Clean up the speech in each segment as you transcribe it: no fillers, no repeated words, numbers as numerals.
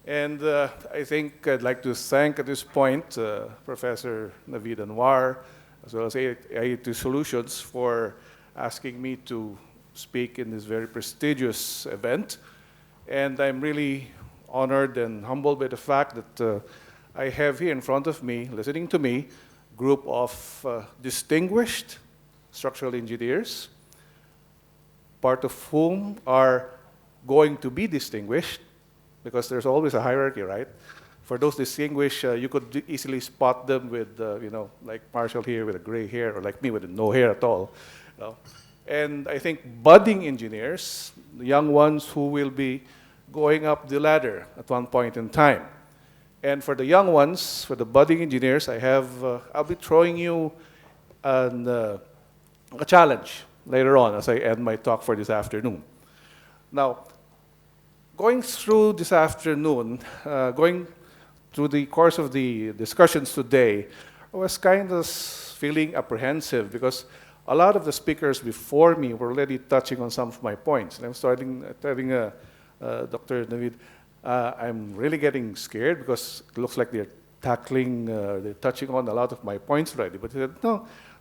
And I think I'd like to thank at this point Professor Navid Anwar, as well as AIT Solutions, for asking me to speak in this very prestigious event. And I'm really honored and humbled by the fact that I have here in front of me, listening to me, a group of distinguished structural engineers, part of whom are going to be distinguished, because there's always a hierarchy, right? For those distinguished, you could easily spot them with, like Marshall here with a gray hair, or like me with no hair at all. You know? And I think budding engineers, the young ones who will be going up the ladder at one point in time. And for the young ones, for the budding engineers, I'll be throwing you a challenge later on as I end my talk for this afternoon. Now, going through this afternoon, going through the course of the discussions today, I was kind of feeling apprehensive because a lot of the speakers before me were already touching on some of my points. And I'm telling Dr. Navid, I'm really getting scared because it looks like they're touching on a lot of my points already. But he said,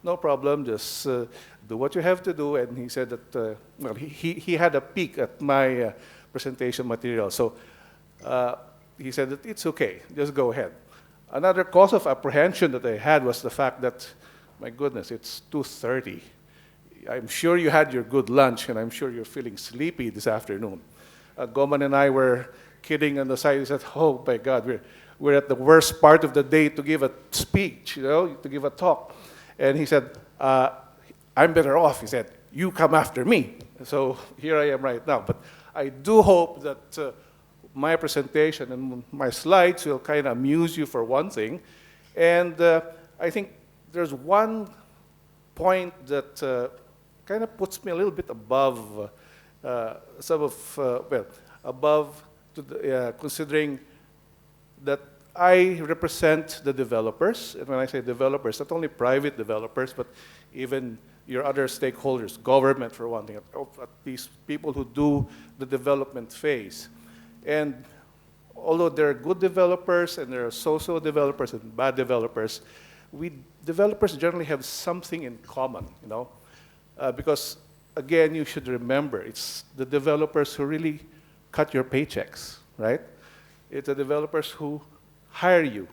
no problem, just do what you have to do. And he said that, he had a peek at my presentation material. So he said that it's okay, just go ahead. Another cause of apprehension that I had was the fact that, my goodness, it's 2:30. I'm sure you had your good lunch, and I'm sure you're feeling sleepy this afternoon. Goman and I were kidding on the side. He said, oh my God, we're at the worst part of the day to give a speech, to give a talk. And he said, I'm better off. He said, you come after me. So here I am right now. But I do hope that my presentation and my slides will kind of amuse you for one thing. And I think there's one point that kind of puts me a little bit above considering that I represent the developers. And when I say developers, not only private developers, but even your other stakeholders, government for one thing, at least people who do the development phase. And although there are good developers and there are so-so developers and bad developers, we developers generally have something in common, because again, you should remember, it's the developers who really cut your paychecks, right? It's the developers who hire you.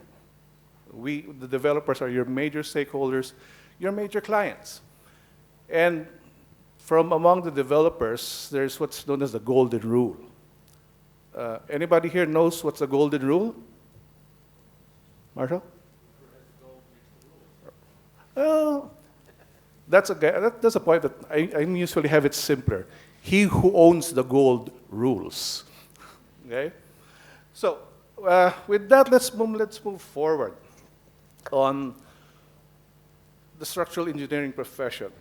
The developers are your major stakeholders, your major clients. And from among the developers, there's what's known as the golden rule. Anybody here knows what's the golden rule? Marshall? That's a point that I usually have it simpler. He who owns the gold rules. Okay? So with that, let's move forward on the structural engineering profession.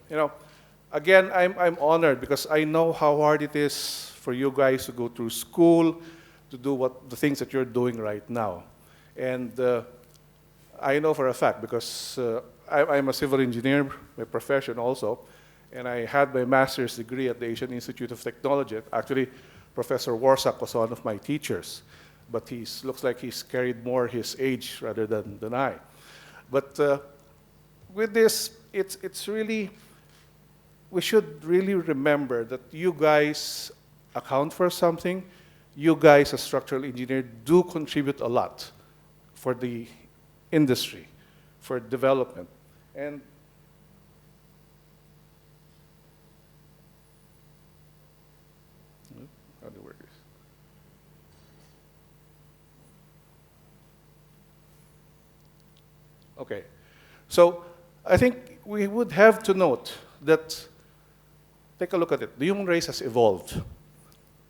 Again, I'm honored because I know how hard it is for you guys to go through school, to do the things that you're doing right now. And I know for a fact because I'm a civil engineer by profession also, and I had my master's degree at the Asian Institute of Technology. Actually, Professor Warsak was one of my teachers, but he looks like he's carried more his age rather than I. But with this, it's really, we should really remember that you guys account for something. You guys, as structural engineers, do contribute a lot for the industry, for development. And how do we work this? Okay, so I think we would have to note that, take a look at it, the human race has evolved.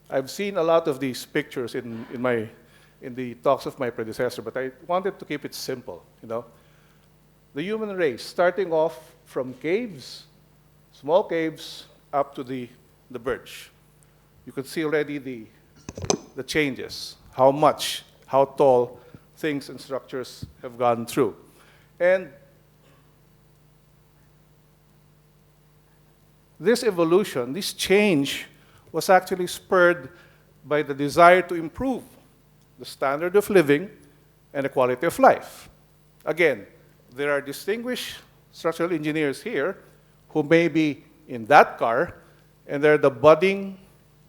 I've seen a lot of these pictures in the talks of my predecessor, but I wanted to keep it simple, The human race, starting off from caves, small caves, up to the birch. You can see already the changes, how tall things and structures have gone through. And this evolution, this change, was actually spurred by the desire to improve the standard of living, and the quality of life. Again, there are distinguished structural engineers here who may be in that car, and there are the budding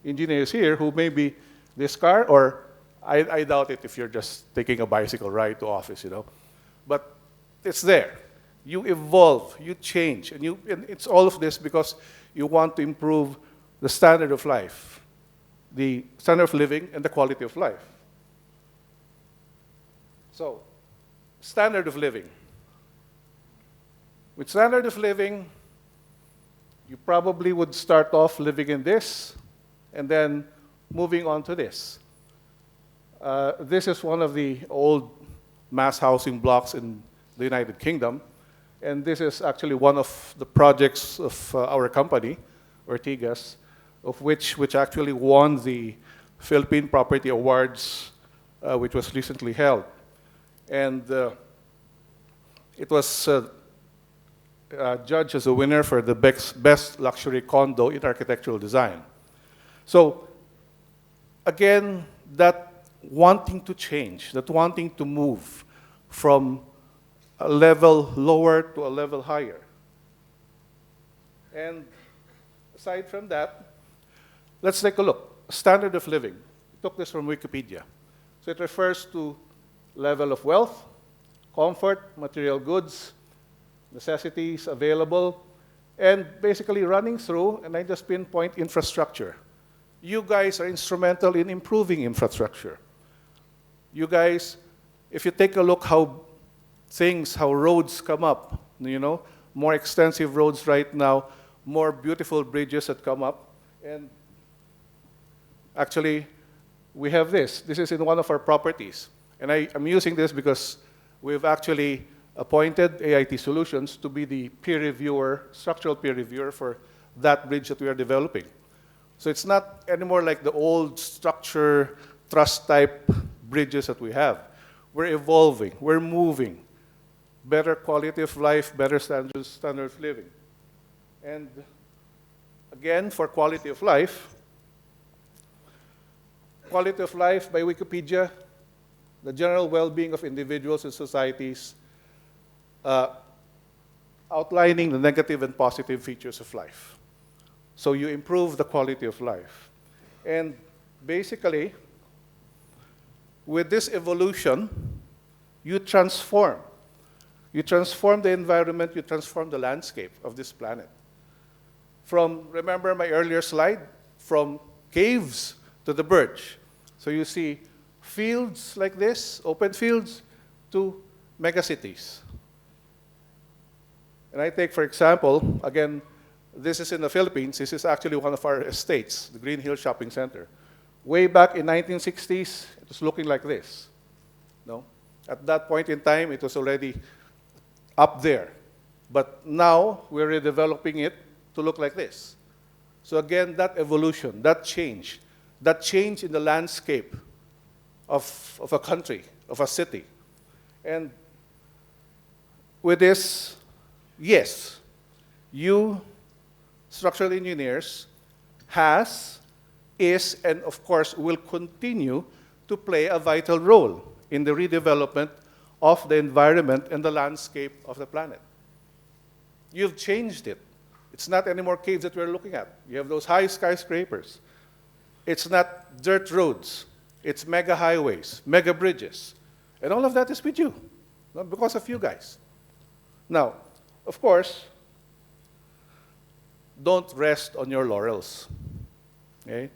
engineers here who may be this car, or I doubt it if you're just taking a bicycle ride to office, But it's there. You evolve, you change, and it's all of this because you want to improve the standard of life, the standard of living, and the quality of life. So, standard of living. With standard of living, you probably would start off living in this, and then moving on to this. This is one of the old mass housing blocks in the United Kingdom, and this is actually one of the projects of our company, Ortigas, which actually won the Philippine Property Awards, which was recently held. And it was judged as a winner for the best luxury condo in architectural design. So, again, that wanting to change, that wanting to move from a level lower to a level higher. And aside from that, let's take a look. Standard of living. I took this from Wikipedia. So it refers to level of wealth, comfort, material goods, necessities available, and basically running through, and I just pinpoint infrastructure. You guys are instrumental in improving infrastructure. You guys, if you take a look how roads come up, more extensive roads right now, more beautiful bridges that come up, and actually, we have this. This is in one of our properties. And I'm using this because we've actually appointed AIT Solutions to be the peer reviewer, structural peer reviewer for that bridge that we are developing. So it's not anymore like the old structure, truss type bridges that we have. We're evolving, we're moving. Better quality of life, better standard of living. And again, for quality of life by Wikipedia, the general well-being of individuals and societies, outlining the negative and positive features of life. So you improve the quality of life. And basically, with this evolution, you transform. You transform the environment, you transform the landscape of this planet. Remember my earlier slide? From caves to the birch. So you see fields like this, open fields, to megacities. And I take, for example, again, this is in the Philippines. This is actually one of our estates, the Green Hill Shopping Center. Way back in 1960s, it was looking like this. No? At that point in time, it was already up there. But now, we're redeveloping it to look like this. So again, that evolution, that change in the landscape of a country, of a city. And with this, yes, you, structural engineers, is, and of course will continue to play a vital role in the redevelopment of the environment and the landscape of the planet. You've changed it. It's not anymore caves that we're looking at. You have those high skyscrapers. It's not dirt roads. It's mega highways, mega bridges. And all of that is with you, not because of you guys. Now, of course, don't rest on your laurels. Okay?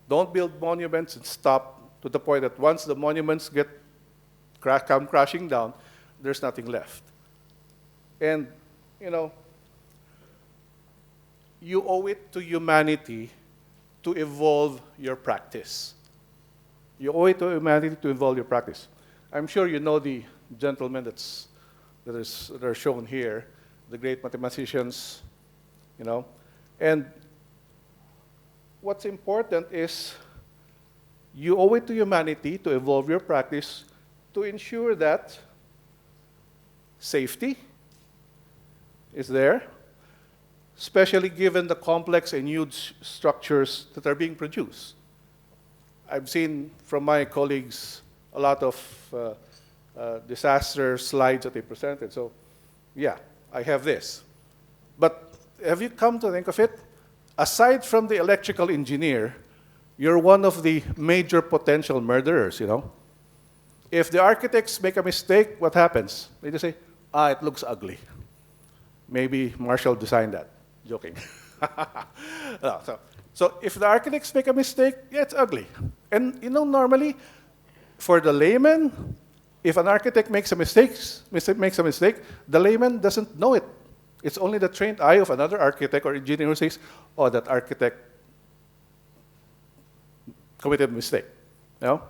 Don't build monuments and stop to the point that once the monuments come crashing down, there's nothing left. And, you owe it to humanity to evolve your practice. You owe it to humanity to evolve your practice. I'm sure you know the gentlemen that are shown here, the great mathematicians, And what's important is you owe it to humanity to evolve your practice to ensure that safety is there, especially given the complex and huge structures that are being produced. I've seen from my colleagues a lot of disaster slides that they presented. So, yeah, I have this. But have you come to think of it? Aside from the electrical engineer, you're one of the major potential murderers, you know? If the architects make a mistake, what happens? They just say, it looks ugly. Maybe Marshall designed that. Joking. No, so if the architects make a mistake, yeah, it's ugly. And you know, normally, for the layman, if an architect makes a mistake, the layman doesn't know it. It's only the trained eye of another architect or engineer who says, oh, that architect committed a mistake. You know?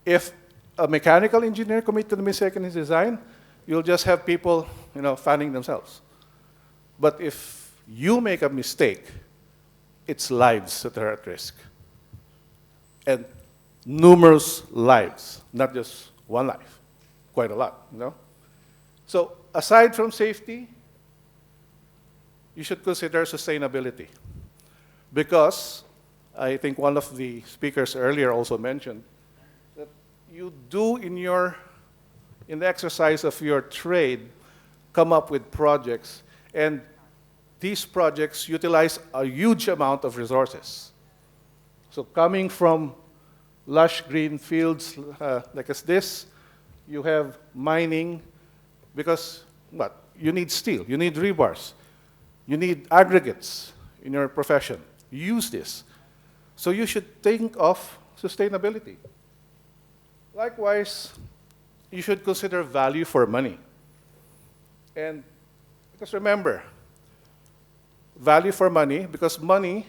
If a mechanical engineer committed a mistake in his design, you'll just have people, you know, fanning themselves. But if you make a mistake, it's lives that are at risk. And numerous lives, not just one life, quite a lot, you know? So aside from safety, you should consider sustainability. Because I think one of the speakers earlier also mentioned that you do in the exercise of your trade come up with projects, and these projects utilize a huge amount of resources. So coming from lush green fields like as this, you have mining, because what? You need steel, you need rebars, you need aggregates in your profession. You use this. So you should think of sustainability. Likewise, you should consider value for money. And because remember, value for money, because money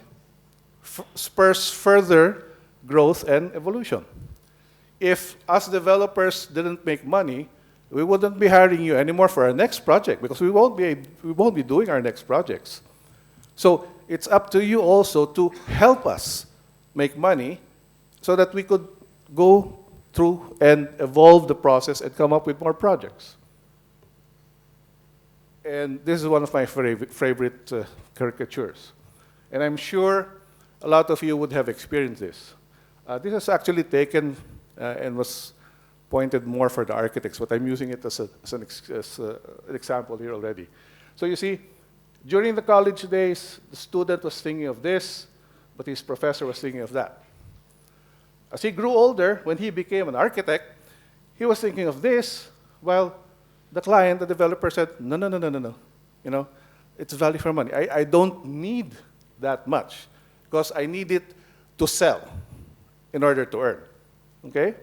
spurs further growth and evolution. If us developers didn't make money, we wouldn't be hiring you anymore for our next project, because we won't be doing our next projects. So it's up to you also to help us make money so that we could go through and evolve the process and come up with more projects. And this is one of my favorite caricatures. And I'm sure a lot of you would have experienced this. This is actually taken and was pointed more for the architects, but I'm using it as an example here already. So you see, during the college days, the student was thinking of this, but his professor was thinking of that. As he grew older, when he became an architect, he was thinking of this, while the client, the developer, said, no. You know, it's value for money. I don't need that much, because I need it to sell in order to earn. Okay?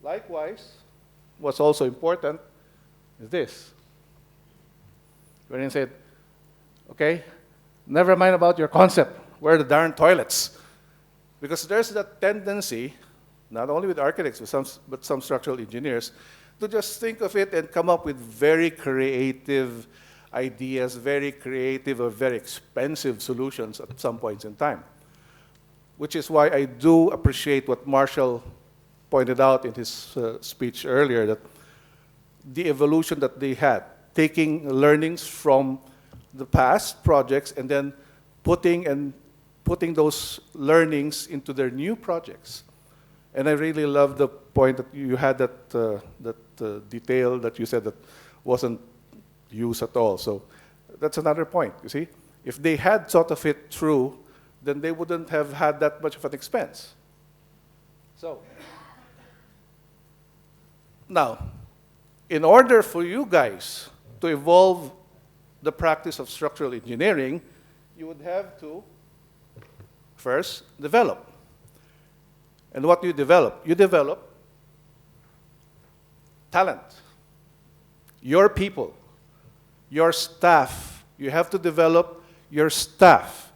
Likewise, what's also important is this. When he said, okay, never mind about your concept. Where are the darn toilets? Because there's that tendency, not only with architects, but some structural engineers, to just think of it and come up with very creative ideas, very creative or very expensive solutions at some points in time. Which is why I do appreciate what Marshall pointed out in his speech earlier, that the evolution that they had, taking learnings from the past projects and then putting those learnings into their new projects. And I really love the point that you had, that detail that you said that wasn't used at all. So that's another point, you see. If they had thought of it through, then they wouldn't have had that much of an expense. So, now, in order for you guys to evolve the practice of structural engineering, you would have to first develop. And what do you develop? You develop talent. Your people, your staff. You have to develop your staff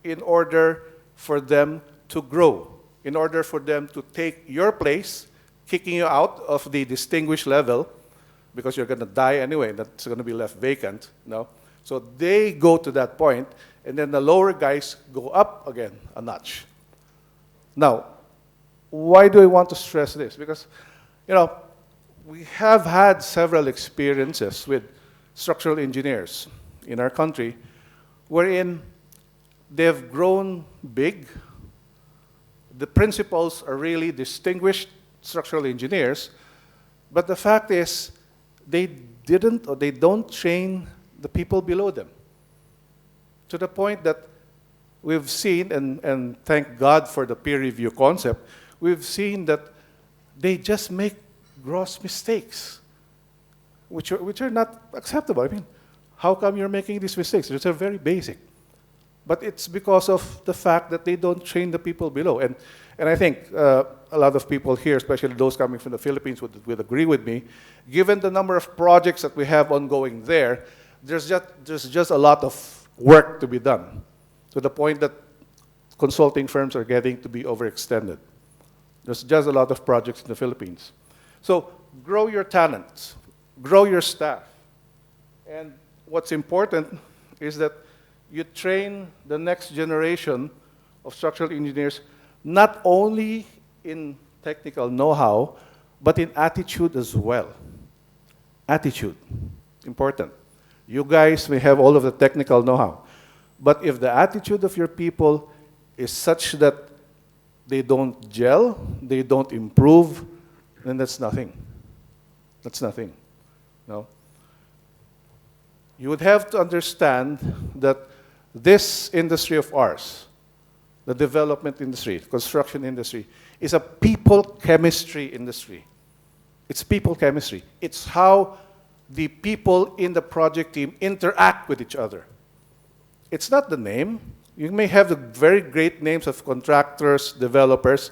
in order for them to grow, in order for them to take your place, kicking you out of the distinguished level, because you're going to die anyway, that's going to be left vacant. No? So they go to that point, and then the lower guys go up again a notch. Now, why do I want to stress this? Because, you know, we have had several experiences with structural engineers in our country wherein they've grown big. The principals are really distinguished, structural engineers, but the fact is they didn't or they don't train the people below them. To the point that we've seen, and thank God for the peer review concept, we've seen that they just make gross mistakes, which are not acceptable. I mean, how come you're making these mistakes? These are very basic. But it's because of the fact that they don't train the people below. And I think a lot of people here, especially those coming from the Philippines, would agree with me. Given the number of projects that we have ongoing there, there's just a lot of work to be done, to the point that consulting firms are getting to be overextended. There's just a lot of projects in the Philippines. So grow your talents, grow your staff. And what's important is that you train the next generation of structural engineers not only in technical know-how, but in attitude as well. Attitude, important. You guys may have all of the technical know-how, but if the attitude of your people is such that they don't gel, they don't improve, then that's nothing. That's nothing. No? You would have to understand that this industry of ours, the development industry, construction industry, is a people chemistry industry. It's people chemistry. It's how the people in the project team interact with each other. It's not the name. You may have the very great names of contractors, developers,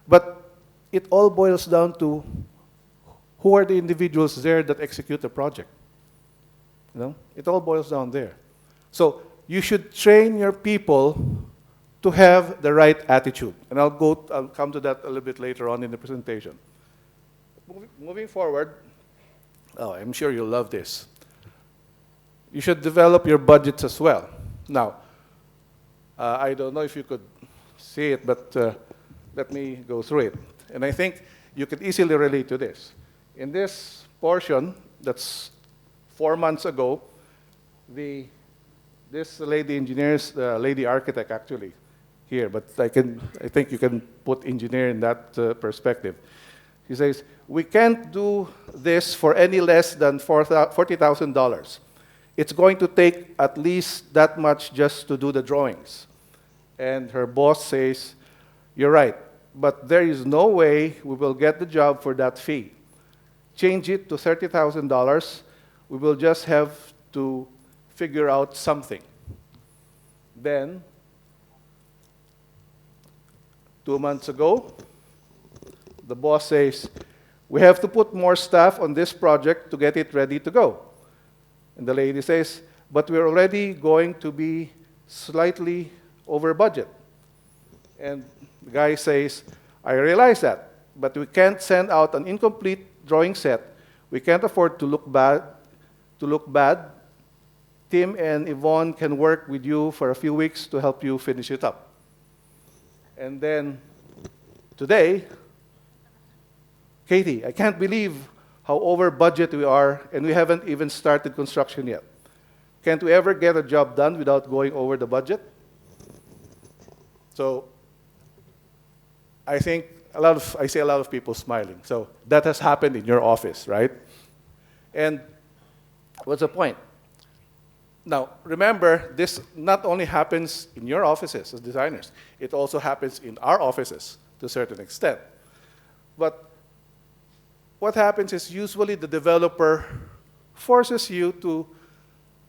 but it all boils down to who are the individuals there that execute the project. You know? It all boils down there. So you should train your people to have the right attitude. And I'll come to that a little bit later on in the presentation. Moving forward, oh, I'm sure you'll love this. You should develop your budgets as well. Now, I don't know if you could see it, but let me go through it. And I think you could easily relate to this. In this portion, that's 4 months ago, this lady engineers, lady architect actually, here, but I think you can put engineer in that perspective. He says, we can't do this for any less than $40,000. It's going to take at least that much just to do the drawings. And her boss says, you're right, but there is no way we will get the job for that fee. Change it to $30,000. We will just have to figure out something. Then, 2 months ago, the boss says, we have to put more staff on this project to get it ready to go. And the lady says, but we're already going to be slightly over budget. And the guy says, I realize that, but we can't send out an incomplete drawing set. We can't afford to look bad. Tim and Yvonne can work with you for a few weeks to help you finish it up. And then today, Katie, I can't believe how over budget we are, and we haven't even started construction yet. Can't we ever get a job done without going over the budget? So I think I see a lot of people smiling. So that has happened in your office, right? And what's the point? Now, remember, this not only happens in your offices as designers, it also happens in our offices to a certain extent. But what happens is usually the developer forces you to,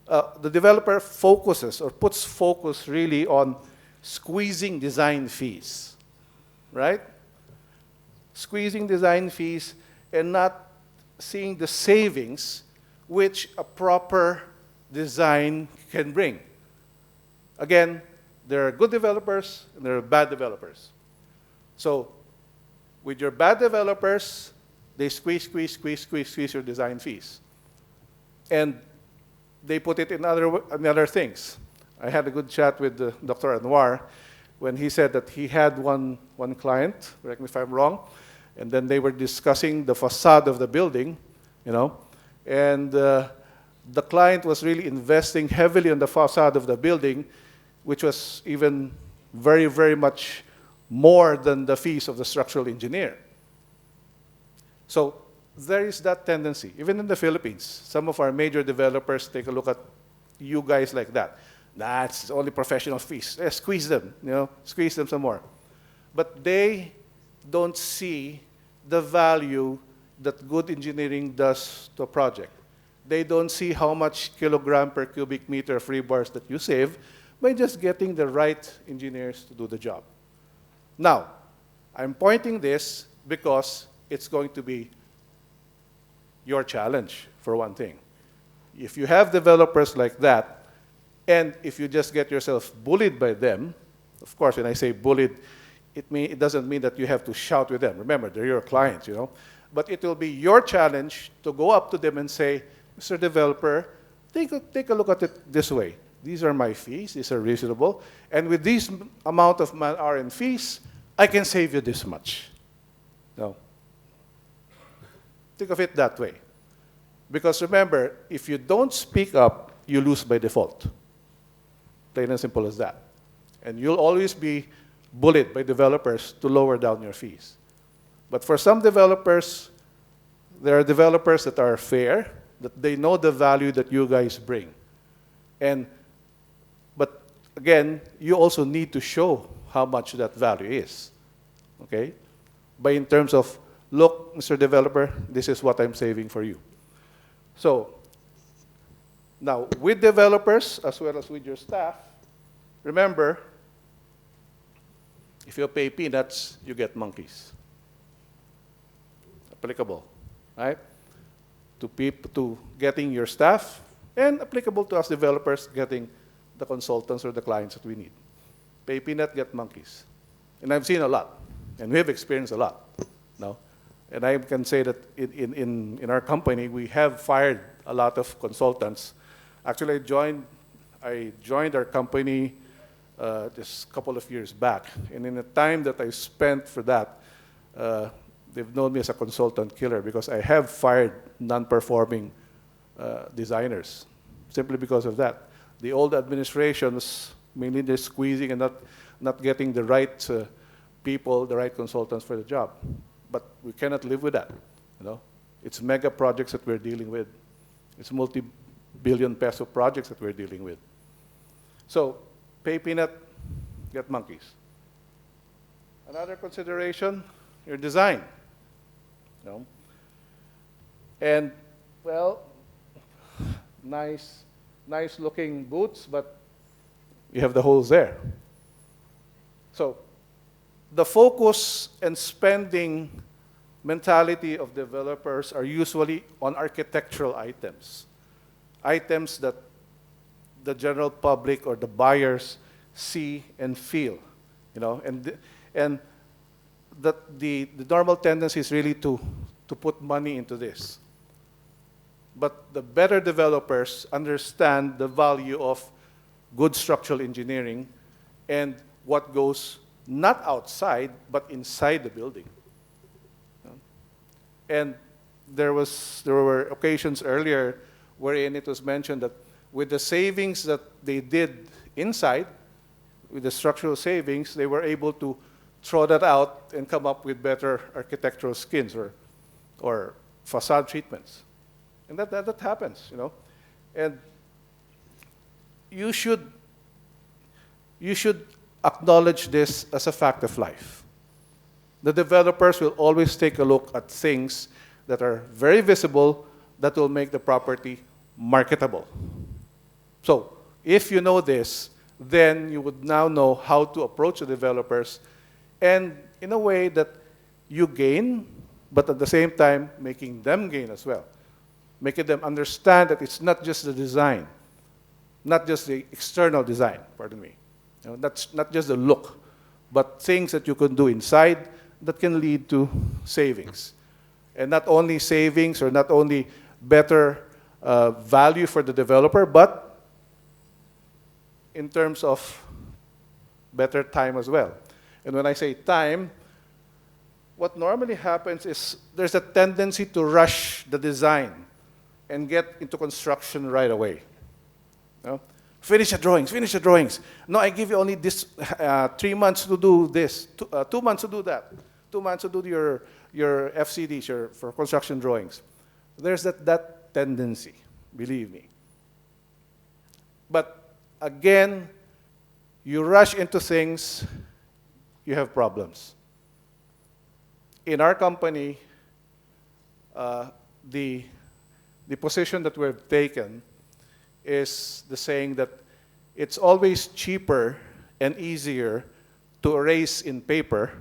the developer focuses or puts focus really on squeezing design fees, right? Squeezing design fees and not seeing the savings which a proper design can bring. Again, there are good developers and there are bad developers. So with your bad developers, they squeeze your design fees. And they put it in other things. I had a good chat with Dr. Anwar when he said that he had one client, correct me if I'm wrong, and then they were discussing the facade of the building, you know, and the client was really investing heavily on the facade of the building, which was even very, very much more than the fees of the structural engineer. So there is that tendency. Even in the Philippines, some of our major developers take a look at you guys like that. That's only professional fees. Squeeze them, squeeze them some more. But they don't see the value that good engineering does to a project. They don't see how much kilogram per cubic meter of rebars that you save by just getting the right engineers to do the job. Now, I'm pointing this because it's going to be your challenge, for one thing. If you have developers like that, and if you just get yourself bullied by them, of course, when I say bullied, it doesn't mean that you have to shout with them. Remember, they're your clients, But it will be your challenge to go up to them and say, Mr. Developer, take a look at it this way. These are my fees. These are reasonable. And with this amount of man-hour and fees, I can save you this much. No. Think of it that way. Because remember, if you don't speak up, you lose by default. Plain and simple as that. And you'll always be bullied by developers to lower down your fees. But for some developers, there are developers that are fair, that they know the value that you guys bring. But again, you also need to show how much that value is. Okay? By in terms of, look, Mr. Developer, this is what I'm saving for you. So, now, with developers, as well as with your staff, remember, if you pay peanuts, you get monkeys. Applicable, right? To getting your staff, and applicable to us developers getting the consultants or the clients that we need. Pay peanut, get monkeys. And I've seen a lot, and we've experienced a lot. No? And I can say that in our company, we have fired a lot of consultants. Actually, I joined our company just a couple of years back. And in the time that I spent for that, they've known me as a consultant killer because I have fired non-performing designers simply because of that. The old administration was mainly just squeezing and not getting the right people, the right consultants for the job. But we cannot live with that. It's mega projects that we're dealing with. It's multi-billion peso projects that we're dealing with. So, pay peanut, get monkeys. Another consideration, your design. And, well, nice looking boots, but you have the holes there. So, the focus and spending mentality of developers are usually on architectural items. Items that the general public or the buyers see and feel, and that the normal tendency is really to put money into this. But the better developers understand the value of good structural engineering and what goes not outside, but inside the building. And there were occasions earlier wherein it was mentioned that with the savings that they did inside, with the structural savings, they were able to throw that out and come up with better architectural skins or facade treatments. And that happens, And you should acknowledge this as a fact of life. The developers will always take a look at things that are very visible that will make the property marketable. So, if you know this, then you would now know how to approach the developers and in a way that you gain, but at the same time making them gain as well. Making them understand that it's not just the design, not just the external design, pardon me. That's not just the look, but things that you can do inside that can lead to savings. And not only savings or not only better value for the developer, but in terms of better time as well. And when I say time, what normally happens is there's a tendency to rush the design and get into construction right away. Finish the drawings. No, I give you only this 3 months to do this, 2 months to do that, 2 months to do your FCDs, for construction drawings. There's that tendency, believe me. But again, you rush into things, you have problems. In our company, the position that we've taken is the saying that it's always cheaper and easier to erase in paper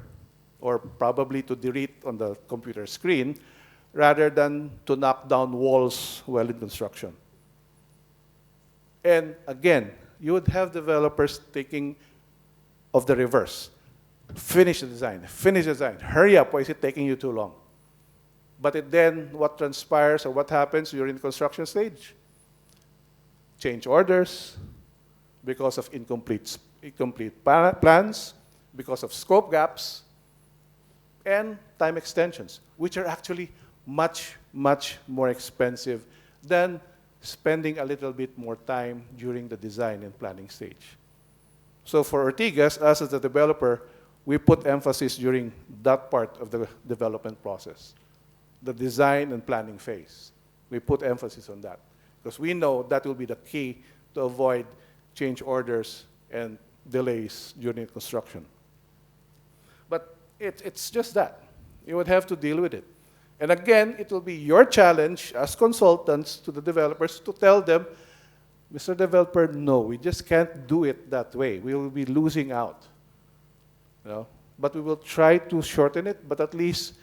or probably to delete on the computer screen rather than to knock down walls while in construction. And again, you would have developers thinking of the reverse. Finish the design, hurry up, why is it taking you too long? But then what transpires or what happens during the construction stage? Change orders because of incomplete plans, because of scope gaps, and time extensions, which are actually much, much more expensive than spending a little bit more time during the design and planning stage. So for Ortigas, us as a developer, we put emphasis during that part of the development process, the design and planning phase. We put emphasis on that because we know that will be the key to avoid change orders and delays during construction. But it's just that. You would have to deal with it. And again, it will be your challenge as consultants to the developers to tell them, Mr. Developer, no, we just can't do it that way. We will be losing out. You know? But we will try to shorten it, but at least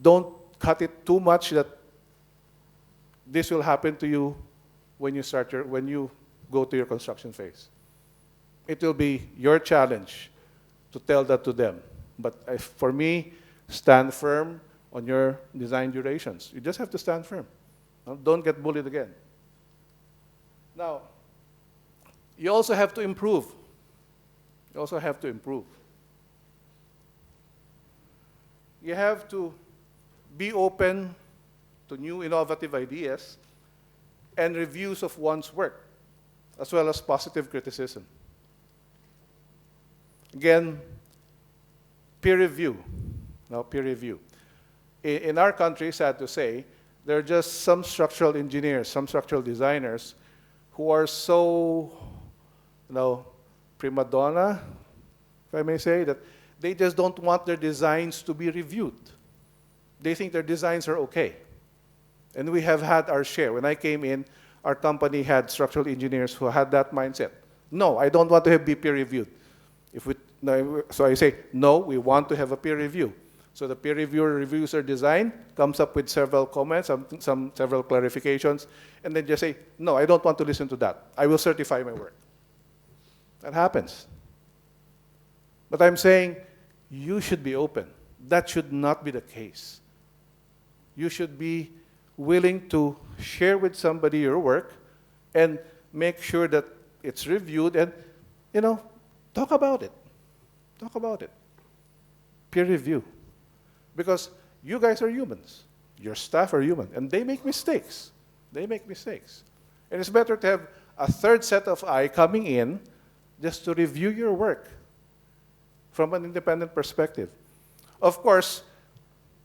don't cut it too much that this will happen to you when you go to your construction phase. It will be your challenge to tell that to them. But for me, stand firm on your design durations. You just have to stand firm. Don't get bullied again. Now, you also have to improve. You also have to improve. You have to be open to new innovative ideas and reviews of one's work, as well as positive criticism. Again, peer review. Now, peer review. In our country, sad to say, there are just some structural engineers, some structural designers who are so, prima donna, if I may say, that they just don't want their designs to be reviewed. They think their designs are okay. And we have had our share. When I came in, our company had structural engineers who had that mindset. No, I don't want to be peer reviewed. So I say, no, we want to have a peer review. So the peer reviewer reviews our design, comes up with several comments, several clarifications, and then just say, no, I don't want to listen to that. I will certify my work. That happens. But I'm saying you should be open. That should not be the case. You should be willing to share with somebody your work and make sure that it's reviewed and, talk about it. Talk about it. Peer review. Because you guys are humans. Your staff are human. And they make mistakes. They make mistakes. And it's better to have a third set of eye coming in just to review your work from an independent perspective. Of course,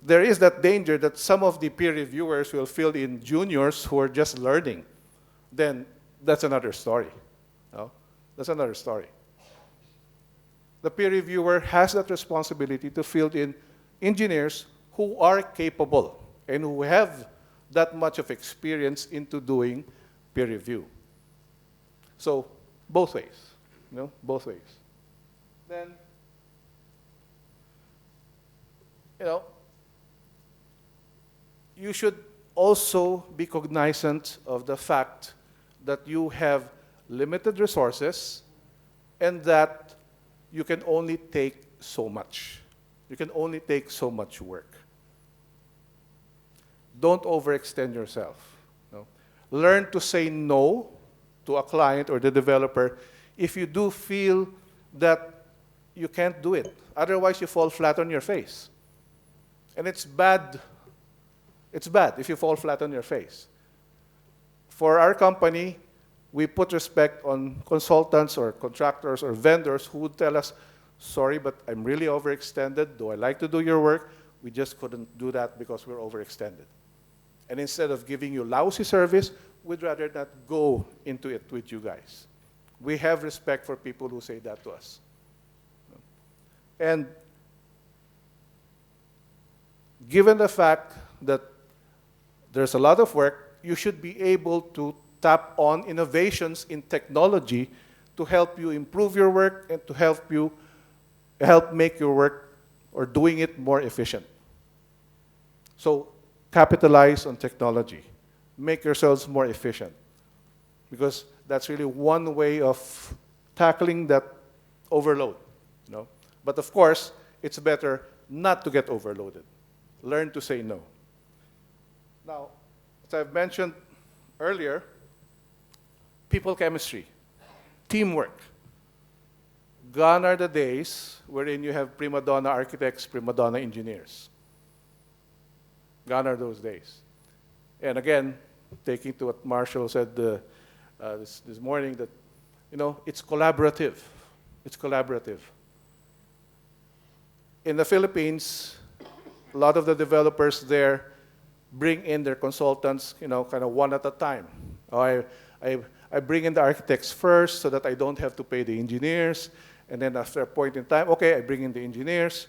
there is that danger that some of the peer reviewers will fill in juniors who are just learning. Then that's another story. No? That's another story. The peer reviewer has that responsibility to fill in engineers who are capable and who have that much of experience into doing peer review. So both ways, both ways. Then, you should also be cognizant of the fact that you have limited resources and that you can only take so much. You can only take so much work. Don't overextend yourself. Learn to say no to a client or the developer if you do feel that you can't do it. Otherwise, you fall flat on your face. And it's bad. It's bad if you fall flat on your face. For our company, we put respect on consultants or contractors or vendors who would tell us, sorry, but I'm really overextended. Though I like to do your work, we just couldn't do that because we're overextended. And instead of giving you lousy service, we'd rather not go into it with you guys. We have respect for people who say that to us. And given the fact that there's a lot of work, you should be able to tap on innovations in technology to help you improve your work and to help make your work or doing it more efficient. So capitalize on technology. Make yourselves more efficient. Because that's really one way of tackling that overload. You know? But of course, it's better not to get overloaded. Learn to say no. Now, as I've mentioned earlier, people chemistry, teamwork. Gone are the days wherein you have prima donna architects, prima donna engineers. Gone are those days. And again, taking to what Marshall said this morning, that it's collaborative. It's collaborative. In the Philippines, a lot of the developers there bring in their consultants, kind of one at a time. I bring in the architects first so that I don't have to pay the engineers. And then after a point in time, okay, I bring in the engineers.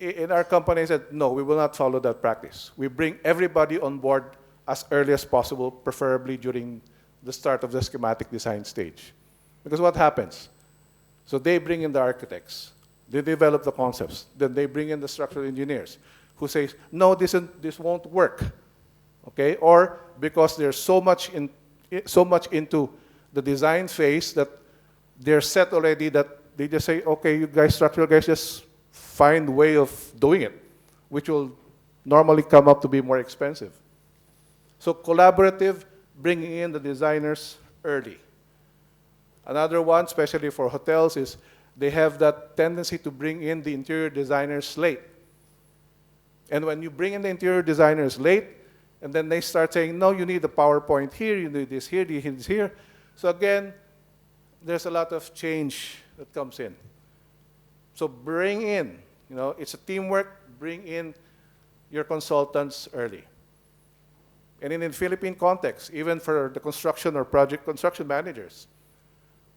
In our company, I said, no, we will not follow that practice. We bring everybody on board as early as possible, preferably during the start of the schematic design stage. Because what happens? So they bring in the architects. They develop the concepts. Then they bring in the structural engineers who say, no, this won't work. Okay? Or because they're so much into the design phase that they're set already that they just say, okay, you guys, structural guys, just find a way of doing it, which will normally come up to be more expensive. So collaborative, bringing in the designers early. Another one, especially for hotels, is they have that tendency to bring in the interior designers late. And when you bring in the interior designers late, and then they start saying, no, you need the PowerPoint here, you need this here, you need this here. So again, there's a lot of change that comes in. So bring in, it's a teamwork, bring in your consultants early. And in the Philippine context, even for the construction or project construction managers,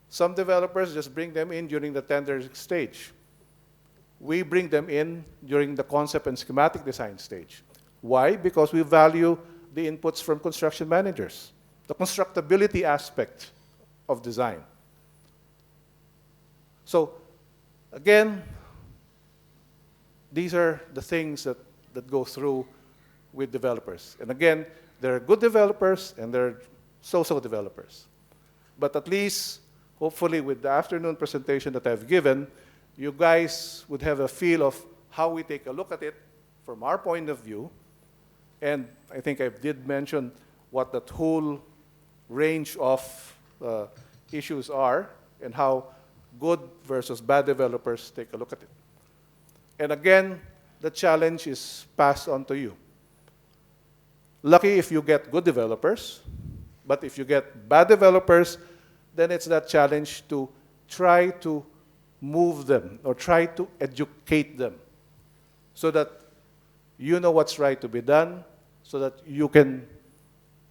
some developers just bring them in during the tender stage. We bring them in during the concept and schematic design stage. Why? Because we value the inputs from construction managers, the constructability aspect of design. So, again, these are the things that go through with developers. And again, there are good developers and there are so-so developers. But at least, hopefully with the afternoon presentation that I've given, you guys would have a feel of how we take a look at it from our point of view. And I think I did mention what that whole range of issues are and how good versus bad developers take a look at it. And again, the challenge is passed on to you. Lucky if you get good developers, but if you get bad developers, then it's that challenge to try to move them or try to educate them so that you know what's right to be done, so that you can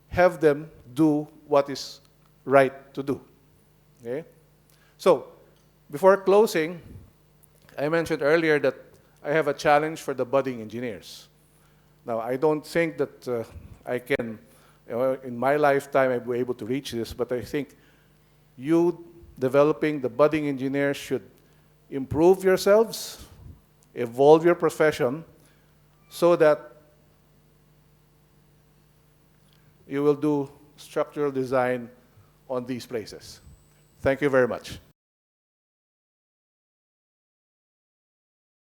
have them do what is right to do. Okay? So, before closing, I mentioned earlier that I have a challenge for the budding engineers. Now, I don't think that I can, in my lifetime, I'll be able to reach this, but I think you developing the budding engineers should improve yourselves, evolve your profession, so that you will do structural design on these places. Thank you very much.